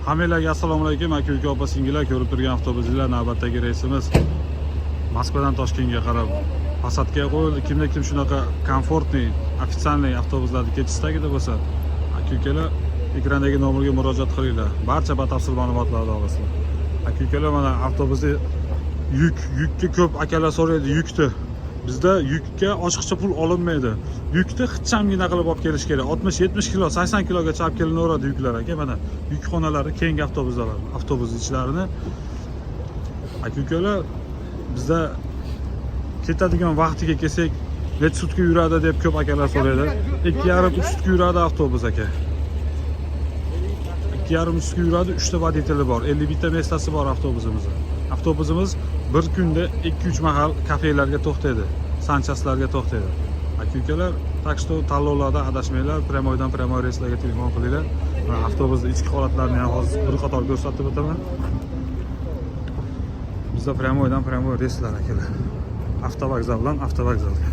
Hammalarga assalomu alaykum, aka-uka, opa-singillar, ko'rib turgan avtobuslar navbatdagi reysimiz Moskvadan Toshkentga qarab Passatga qo'yildi. Kimda kim shunaqa komfortli, ofitsialniy avtobuslarni ketish istagida bo'lsa, aka-ukalar ekrandagi nomerga murojaat qilinglar. Barcha batafsil ma'lumotlarni olasizlar. Aka-ukalar, mana avtobusda yukka ko'p akalar so'raydi, yukni. Bizda yukka ochiqcha pul olinmaydi. Yukni xichamgina qilib olib kelish kerak. 60-70 kilo, 80 kilogacha olib kelinaveradi yuklar aka. Mana yukxonalari, keyingi avtobus ichlarini aka-ukalar bizda ketadigan vaqtiga kelsak, necha sutka yuradi deb ko'p akalar so'raydi. 2,5-3 sutka yuradi avtobus aka. 2,5-3 sutka yuradi, 3 ta voditeli bor, 51 ta mestasi bor avtobusimiz. Avtobusimiz bir kunda 2-3 mahal kafelarga to'xtaydi, sanchaslarga to'xtaydi. Aka-ukalar, tak что tanlovlarda adashmanglar, pryamoydan pryamoy reyslarga telefon qilinglar. Mana avtobusning ichki holatlarini ham hozir bir qator ko'rsatib o'taman. Bizda pryamoydan pryamoy reyslar akalar. Avtovokzaldan avtovokzalga.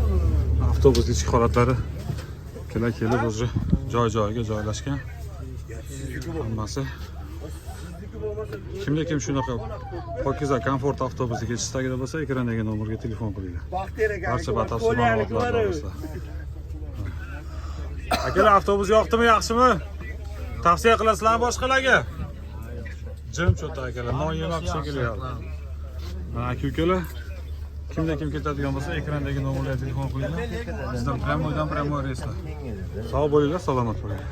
Avtobus ichki holatlari kelib o'zi joy-joyiga joylashgan. Hammasi. Kimda kim shunaqa pokiza komfort avtobusiga ketish istagida bo'lsa, ekrandagi nomerga telefon qilinglar. Barcha batafsil ma'lumotlarni olasizlar. Akalar, avtobus yoqdimi, yaxshimi? Tavsiya qilasizlarmi boshqalarga? Jim cho'ta akalar, non yemoq shekilli. Mana aka-ukalar, kimda kim ketadigan bo'lsa, ekrandagi nomerga telefon qilinglar. Bizdan pryamoydan pryamoy reyslar. Sog' bo'linglar, salomat bo'ling.